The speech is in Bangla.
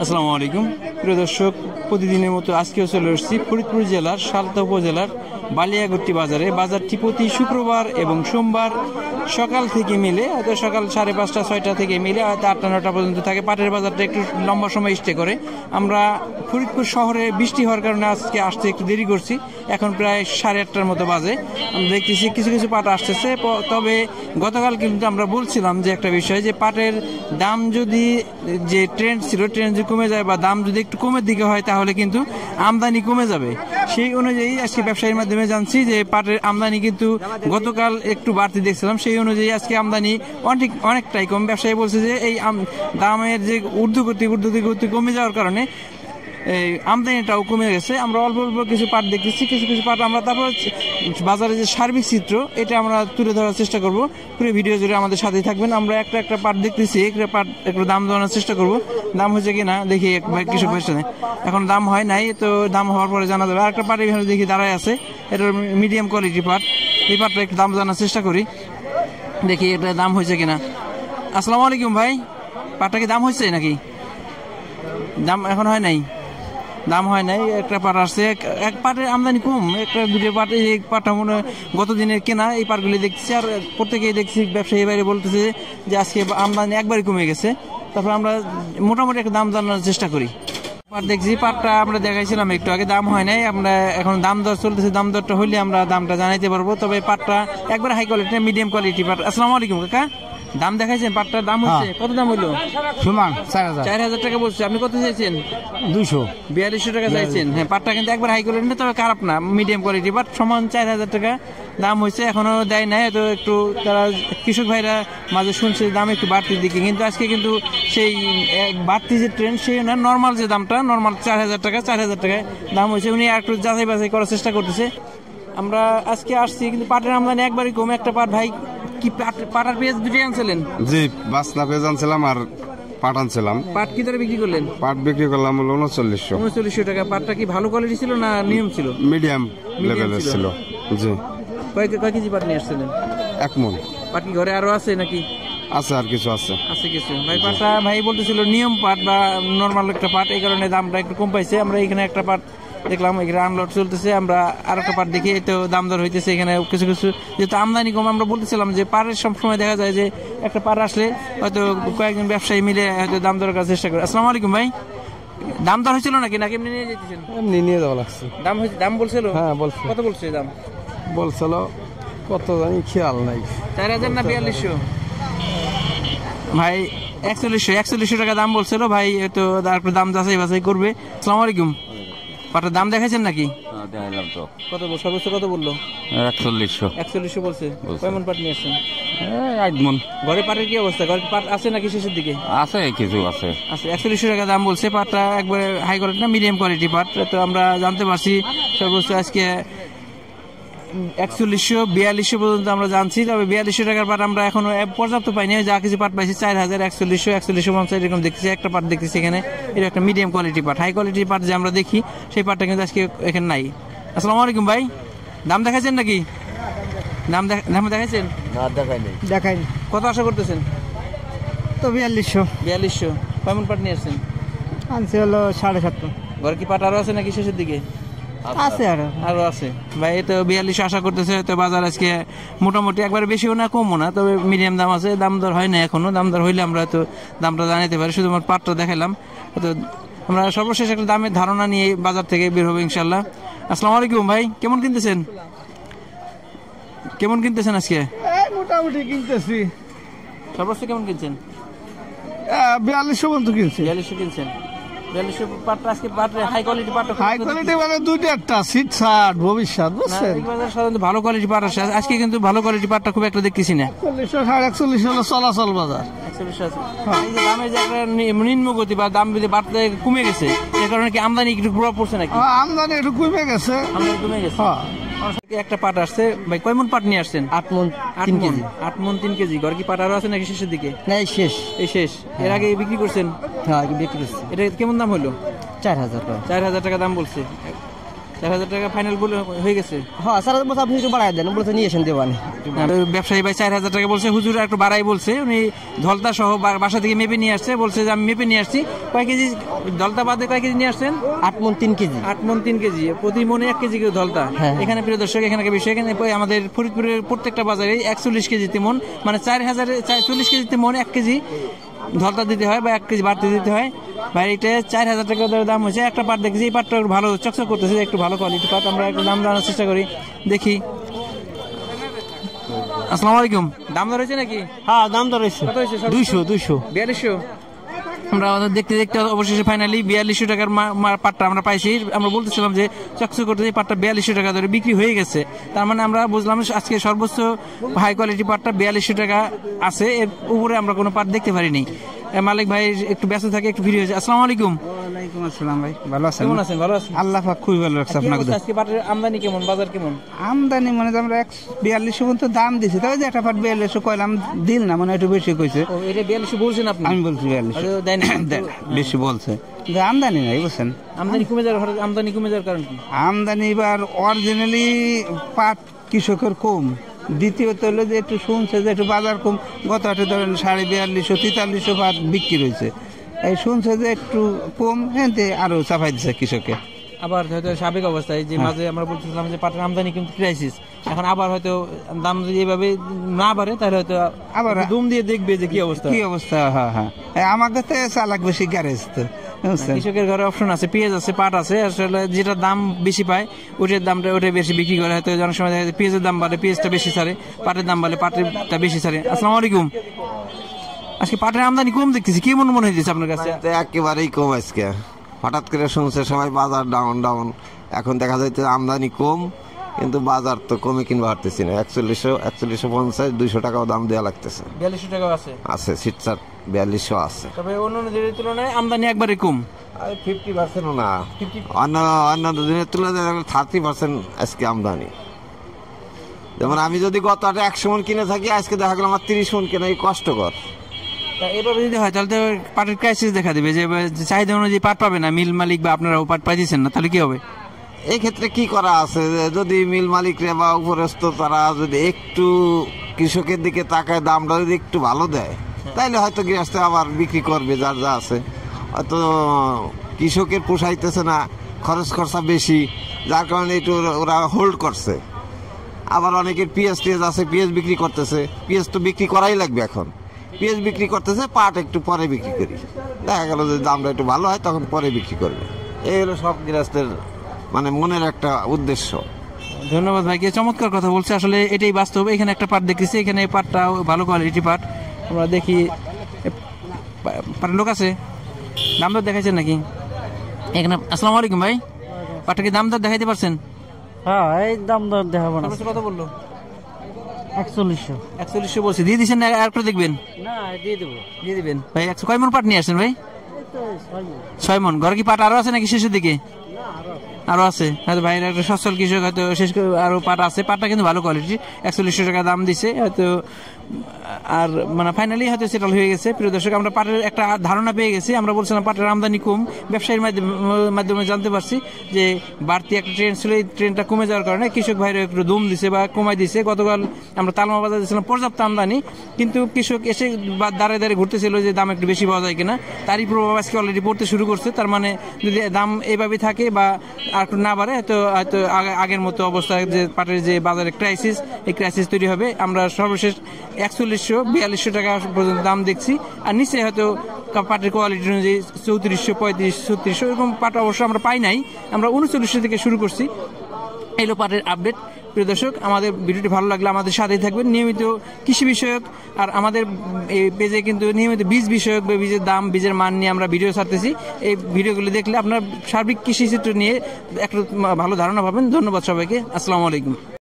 আসসালামু আলাইকুম প্রিয় দর্শক, প্রতিদিনের মতো আজকেও চলে এসেছি ফরিদপুর জেলার সালতা উপজেলার বালিয়াগট্টি বাজারে। বাজারটি প্রতি শুক্রবার এবং সোমবার সকাল থেকে মিলে, হয়তো সকাল 5:30 6টা থেকে মিলে হয়তো 8টা 9টা পর্যন্ত থাকে। পাটের বাজারটা একটু লম্বা সময় স্টে করে। আমরা ফরিদপুর শহরে বৃষ্টি হওয়ার কারণে আজকে আসতে একটু দেরি করছি। এখন প্রায় 8:30টার মতো বাজে। আমরা দেখতেছি কিছু কিছু পাট আসতেছে। তবে গতকাল কিন্তু আমরা বলছিলাম যে একটা বিষয়, যে পাটের দাম যদি, যে ট্রেন্ড ছিল, ট্রেন্ড যদি কমে যায় বা দাম যদি একটু কমের দিকে হয় তাহলে কিন্তু আমদানি কমে যাবে। সেই অনুযায়ী আজকে ব্যবসায়ীর মাধ্যমে জানছি যে পাটের আমদানি কিন্তু গতকাল একটু বাড়তি দেখছিলাম, সেই অনুযায়ী আজকে আমদানি অনেকটাই কম। ব্যবসায়ী বলছে যে এই দামের যে ঊর্ধ্বগতি কমে যাওয়ার কারণে এই আমদানিটাও কমে গেছে। আমরা অল্প অল্প কিছু পাট দেখতেছি, কিছু কিছু পাট আমরা তারপর বাজারে যে সার্বিক চিত্র এটা আমরা তুলে ধরার চেষ্টা করব। পুরো ভিডিও জুড়ে আমাদের সাথেই থাকবেন। আমরা একটা একটা পাট দেখতেছি, একটা পাট একটু দাম জানার চেষ্টা করব। দাম হয়েছে কিনা দেখি কৃষক ভাইয়ের, এখন দাম হয় নাই, তো দাম হওয়ার পরে জানা যাবে। আর একটা পাট এখানে দেখি দাঁড়ায় আছে, এটা মিডিয়াম কোয়ালিটি পাট। এই পাটটা একটু দাম জানার চেষ্টা করি, দেখি এটা দাম হয়েছে কিনা। আসসালামু আলাইকুম ভাই, পাটটা কি দাম হয়েছে নাকি? দাম এখন হয় নাই, দাম হয় নাই। একটা পাট আসছে, এক পাটের আমদানি কম, একটা দুটো পাট। এই পাটটা মনে গত দিনের কেনা এই পাটগুলি দেখতেছি, আর প্রত্যেকেই দেখছি ব্যবসায়ী বাইরে বলতেছে যে আজকে আমদানি একবারই কমে গেছে। তারপর আমরা মোটামুটি একটা দাম জানার চেষ্টা করি। পাট দেখছি, পাটটা আমরা দেখাইছিলাম একটু আগে, দাম হয় নাই। আমরা এখন দাম দর চলতেছে, দাম দরটা হইলে আমরা দামটা জানাইতে পারবো। তবে পাটটা একবার হাই কোয়ালিটি, মিডিয়াম কোয়ালিটি পাট। আসসালামু আলাইকুম কাকা, দাম দেখাইছেন পাটটার? দাম হচ্ছে কত? দাম হইলো সমান 4,000 টাকা বলছে। আপনি কত চাইছেন? 4200 টাকা চাইছেন। হ্যাঁ, পাটটা কিন্তু একবার হাই কোয়ালিটি না, তবে খারাপ না, মিডিয়াম কোয়ালিটি পাট। সমান 4,000 টাকা দাম হয়েছে, এখনো দেয় নাই। তো একটু তারা কৃষক ভাইরা মাঝে শুনছে দাম একটু বাড়তির দিকে, কিন্তু আজকে কিন্তু সেই বাড়তি যে ট্রেন্ড সেই না, নর্মাল যে দামটা, নর্মাল 4,000 টাকা দাম হয়েছে। উনি একটু যাচাই বাছাই করার চেষ্টা করতেছে। আমরা আজকে আসছি, কিন্তু পাটের আমদানি একবারই কম। একটা পাট ভাই কি পাট আর পেঁয়াজ দুটোই আনছিলেন? জি, বাসনা পেঁয়াজ আনছিলাম আর পাট আনছিলাম। পাট কি দরে বিক্রি করলেন? পাট বিক্রি করলাম হলো 3900 টাকা। পাটটা কি ভালো কোয়ালিটি ছিল না নিয়ম ছিল? মিডিয়াম লেভেলের ছিল। জি। কয় কেজি পাট নিয়ে আসছিলেন? 1 মণ। পাট কি ঘরে আরো আছে নাকি? আছে, আর কিছু আছে কিছু। ভাই পাটটা ভাই বলতেছিল নিয়ম পাট বা নর্মাল একটা পাট, এই কারণে দামটা একটু কম পাইছে। আমরা এখানে একটা পাট দেখলাম, এখানে আনলোড চলতেছে। আমরা আর একটা পাট দেখি, তো দাম দর হইতেছে এখানে কিছু কিছু, যেহেতু আমদানি কম। আমরা বলতেছিলাম যে পাটের সবসময় দেখা যায় যে একটা পাট আসলে হয়তো কয়েকজন ব্যবসায়ী মিলে হয়তো দাম দর করার চেষ্টা করে। আসসালামু আলাইকুম ভাই, দাম দর হয়েছিল নাকি এমনি নিয়ে যেতেছেন? এমনি নিয়ে যাওয়া লাগছে। দাম হয়েছে? দাম বলছিল? হ্যাঁ বলছে। কত বলছে দাম? বলছিল কত জানি খেয়াল নাই। 4,000 না 4200? ভাই 4100 টাকা দাম বলছিল ভাই, তো তারপর দাম যাচাই বাছাই করবে। আসসালামু আলাইকুম, পাটের দাম দেখাইছেন নাকি? দেখাইলাম তো। কত সর্বোচ্চ কত বললো? 4100 বলছে। কয়মন পাট নিয়ে আসছেন? 8 মণ। ঘরে পাটের কি অবস্থা? ঘরে পাট আছে নাকি শেষের দিকে? আছে, কিছু আছে। 4100 টাকা দাম বলছে। পাটটা একবারে হাই কোয়ালিটি না, মিডিয়াম কোয়ালিটি পাট। তো আমরা জানতে পারছি সর্বোচ্চ আজকে 4100-4200 পর্যন্ত আমরা জানছি। তবে 4200 টাকার পাট আমরা এখনো পর্যাপ্ত পাইনি। যা কিছু পাট পাইছি 4000, 4100 এরকম দেখছি। একটা পাট দেখতেছি এখানে, এটা একটা মিডিয়াম কোয়ালিটি পাট। হাই কোয়ালিটি পাট যে আমরা দেখি সেই পাটটা কিন্তু আজকে এখানে নাই। আসসালামু আলাইকুম ভাই, দাম দেখাইছেন নাকি? দাম দেখাইছেন? না, দেখাইনি। কত আশা করতেছেন? তো 4200। কেমন পাট নিয়ে আসছেন? আনছে হলো 7.5 ঘরে কি পাট আরো আছে নাকি শেষের দিকে? আছে, আরো আছে ভাই। তো 4200 আশা করতেছে। তো বাজার আজকে মোটামুটি একবার বেশিও না কমও না, তবে মিডিয়াম দাম আছে। দাম দর হয় না এখনো, দাম দর হইলে আমরা তো দামটা জানাতে পারি। শুধুমাত্র পাটটা দেখাইলাম। তো আমরা সর্বশেষ একটা দামের ধারণা নিয়ে বাজার থেকে বের হবো ইনশাল্লাহ। আসসালামু আলাইকুম ভাই, কেমন কিনতেছেন আজকে? মোটামুটি কিনতেছি। সর্বোচ্চ কেমন কিনছেন? 4200 পর্যন্ত কিনছি। 4200 কিনছেন? 4200 পাটটা আজকে হাই কোয়ালিটি পাটটা, হাই কোয়ালিটি মানে দুইটা একটা সিট শার্ট ভবিষ্যৎ, বুঝছেন? সাধারণত ভালো কোয়ালিটি পাট আসে, আজকে কিন্তু ভালো কোয়ালিটি পাটটা খুব একটা দেখতেছি না। 4100-4150 হলো চলাচল বাজার। দামের যে একটা নিম্ন গতি বা দাম যদি বাড়তে কমে গেছে, এর কারণে কি আমদানি একটু প্রভাব পড়ছে নাকি? আমদানি একটু কমে গেছে। একটা পাট আসছে ভাই, কয় মণ পাট নিয়ে আসছেন? 8 মণ 3 কেজি। 8 মণ 3 কেজি। ঘর কি পাট আরো আছে নাকি শেষের দিকে? না, এই শেষ। এর আগে বিক্রি করছেন? হ্যাঁ, বিক্রি করছি। এটা কেমন দাম হলো? 4000 টাকা। 4000 টাকা দাম বলছে। 4,000 টাকা ফাইনাল হয়ে গেছে। হ্যাঁ স্যার আপনি একটু বাড়াই দেন, বলছে নিয়ে এসেন দেবানি। ব্যবসায়ী ভাই 4,000 টাকা বলছে, হুজুর একটু বাড়াই বলছে। উনি ধলতা সহ বাসা থেকে মেপে নিয়ে আসছে, বলছে যে আমি মেপে নিয়ে আসছি। কয় কেজি ধলতা বাদে কয় কেজি নিয়ে আসছেন? 8 মণ 3 কেজি। 8 মণ 3 কেজি, প্রতি মনে 1 কেজি করে ধলতা। এখানে প্রিয় দর্শক, এখানে বিষয়, এখানে আমাদের ফরিদপুরের প্রত্যেকটা বাজারে 41 কেজিতে মন, মানে 4040 কেজিতে মন 1 কেজি ধলতা দিতে হয় বা 1 কেজি বাড়তে দিতে হয়। ভাই এটা 4,000 টাকা দাম হয়েছে। একটা পাট দেখছি, এই পাটটা ভালো চকচক করতেছে, একটু ভালো কোয়ালিটি পাট। আমরা একটু দাম জানার চেষ্টা করি, দেখি। আসসালামু আলাইকুম, দাম দর হয়েছে নাকি? হ্যাঁ দাম তো রয়েছে 200 4200। আমরা দেখতে দেখতে অবশেষে ফাইনালি 4200 টাকার পাটটা আমরা পাইছি। আমরা বলতেছিলাম যে চকচক করতে পাটটা 4200 টাকা ধরে বিক্রি হয়ে গেছে। তার মানে আমরা বুঝলাম আজকে সর্বোচ্চ হাই কোয়ালিটি পাটটা 4200 টাকা আছে, এর উপরে আমরা কোনো পাট দেখতে পারিনি। মালিক ভাই একটু ব্যস্ত থাকে, একটু ভিড় হয়েছে। আসসালামু আলাইকুম। ওয়ালাইকুম আসসালাম ভাই, ভালো আছেন? কেমন আছেন? ভালো আছেন আল্লাহ পাক খুবই ভালো রাখছে আপনাকে। আজকে পাটের আমদানি কেমন, বাজার কেমন? আমদানি মানে আমরা 4200 পর্যন্ত দাম দিছি, তবে যে একটা পাট 4200 কইলাম, দিল না মানে একটু বেশি কইছে। ও এটা 4200 বলছেন আপনি? আমি বলছি 4200 দেন বেশি বলছে, কিন্তু আমদানি নাই বুঝছেন। আমদানি কমে যাওয়ার কারণ কি? আমদানি এবার অরিজিনালি পাট কৃষকের কম। দ্বিতীয়ত হলো যে একটু শুনছে যে একটু বাজার কম, গত হাটে ধরেন 4250 4300 পাট বিক্রি হয়েছে। এই শুনছে যে একটু কম, হ্যাঁ আরো চাপাই দিচ্ছে কৃষকে। আবার হয়তো সাবেক অবস্থায় যে মাঝে আমরা বলছিলাম যে পাটের আমদানি কিন্তু ক্রাইসিস, এখন আবার হয়তো দাম যদি এভাবে না বাড়ে তাহলে হয়তো আবার দুম দিয়ে দেখবে যে কি অবস্থা। হ্যাঁ আমাকে তো চালাক বেশি গ্যারেজ তো। কৃষকের ঘরে অপশন আছে, পেঁয়াজ আছে, পাট আছে। আসলে যেটা দাম বেশি পায় ওটার দামটা ওটা বেশি বিক্রি করে। হয়তো অনেক সময় দেখা যায় পেঁয়াজের দাম বাড়ে, পেঁয়াজটা বেশি ছাড়ে, পাটের দাম বাড়ে, পাটেরটা বেশি ছাড়ে। আসসালামু আলাইকুম। আজকে পাটের আমদানি কম দেখতেছি, কি মনে হয়েছে আপনার কাছে? একেবারেই কম আজকে। হঠাৎ করে শুনছে সবাই বাজার ডাউন, এখন দেখা যাচ্ছে আমদানি কম, কিন্তু বাজার তো কমে কিনবা হারতেছি না। 4150 200 টাকাও দাম দেওয়া লাগতেছে। 4200 টাকা আছে সিটসার 4200 আছে, তবে অন্য দিনের তুলনায় আমদানি একবারে কম। 50% না, অন্য দিনের তুলনায় 30% আজকে আমদানি। যেমন আমি যদি গত হাটে 100 মণ কিনে থাকি, আজকে দেখা গেল আমার 30 মণ কেনা কষ্টকর। এভাবে যদি হয় তাহলে তো পাটের ক্রাইসিস দেখা দেবে, যে চাহিদা অনুযায়ী পাট পাবে না মিল মালিক, বা আপনারাও পাট পাইতেছেন না, তাহলে কি হবে? এই ক্ষেত্রে কি করা আছে, যদি মিল মালিকরা বা উপরস্থ তারা যদি একটু কৃষকের দিকে তাকায়, দামটা যদি একটু ভালো দেয়, তাইলে হয়তো গৃহস্থ আবার বিক্রি করবে যার যা আছে। হয়তো কৃষকের পোষাইতেছে না, খরচ খরচা বেশি, যার কারণে একটু ওরা হোল্ড করছে। আবার অনেকের পেঁয়াজ আছে, পেঁয়াজ বিক্রি করতেছে, পেঁয়াজ তো বিক্রি করাই লাগবে এখন, পেঁয়াজ বিক্রি করতেছে, পাট একটু পরে বিক্রি করি, দেখা গেল যে দামটা একটু ভালো হয় তখন পরে বিক্রি করবে। এই হলো সব গৃহস্থের মানে মনের একটা উদ্দেশ্য। ধন্যবাদ ভাইকে, চমৎকার কথা বলছে। আসলে এটাই বাস্তব। এখানে একটা পাট দেখতেছি, এখানে পাটটা ভালো কোয়ালিটি পাট। আমরা দেখি পাটের লোক আছে, দাম দর দেখাইছেন নাকি এখানে? আসসালামু আলাইকুম ভাই, পাটটা কি দাম দর দেখাইতে পারছেন? হ্যাঁ এই দাম দর দেখাবো না। কত বললো? 4100 বলছে, দিয়ে দিচ্ছেন না? আর করে দেখবেন? না দিয়ে দেবো। দিয়ে দিবেন ভাই। 100 কয় মণ পাট নিয়ে আসছেন ভাই? 6 মণ। ঘরে কি পাট আরো আছে নাকি শেষের দিকে? আরো আছে। হয়তো ভাইয়ের একটা সচ্ছল কৃষক, হয়তো শেষ আরো পাট আছে। পাটটা কিন্তু ভালো কোয়ালিটি, 4100 টাকা দাম দিছে হয়তো। আর মানে ফাইনালি হয়তো সেটেল হয়ে গেছে। প্রিয় দর্শক, আমরা পাটের একটা ধারণা পেয়ে গেছি। আমরা বলছিলাম পাটের আমদানি কম, ব্যবসায়ীর মাধ্যমে জানতে পারছি যে বাড়তি একটা ট্রেন ছিল, এই ট্রেনটা কমে যাওয়ার কারণে কৃষক ভাইরা একটু দম দিছে বা কমাই দিছে। গতকাল আমরা তালমা বাজার দিয়েছিলাম পর্যাপ্ত আমদানি, কিন্তু কৃষক এসে দাঁড়িয়ে ঘুরতেছিল যে দাম একটু বেশি পাওয়া যায় কিনা। তারই প্রভাব আজকে অলরেডি পড়তে শুরু করছে। তার মানে যদি দাম এইভাবে থাকে বা আর না বাড়ে, হয়তো আগের মতো অবস্থা, যে পাটের যে বাজারে ক্রাইসিস, এই ক্রাইসিস তৈরি হবে। আমরা সর্বশেষ 4100-4200 টাকা পর্যন্ত দাম দেখছি। আর নিচে হয়তো পাটের কোয়ালিটি অনুযায়ী 3400, 3500, 3600 এরকম পাট অবশ্য আমরা পাই নাই। আমরা 3900 থেকে শুরু করছি। এলো পাটের আপডেট। প্রিয় দর্শক, আমাদের ভিডিওটি ভালো লাগলে আমাদের সাথেই থাকবেন। নিয়মিত কৃষি বিষয়ক আর আমাদের এই পেজে কিন্তু নিয়মিত বীজ বিষয়ক বা বীজের দাম, বীজের মান নিয়ে আমরা ভিডিও ছাড়তেছি। এই ভিডিওগুলো দেখলে আপনার সার্বিক কৃষি চিত্র নিয়ে একটা ভালো ধারণা পাবেন। ধন্যবাদ সবাইকে। আসসালামু আলাইকুম।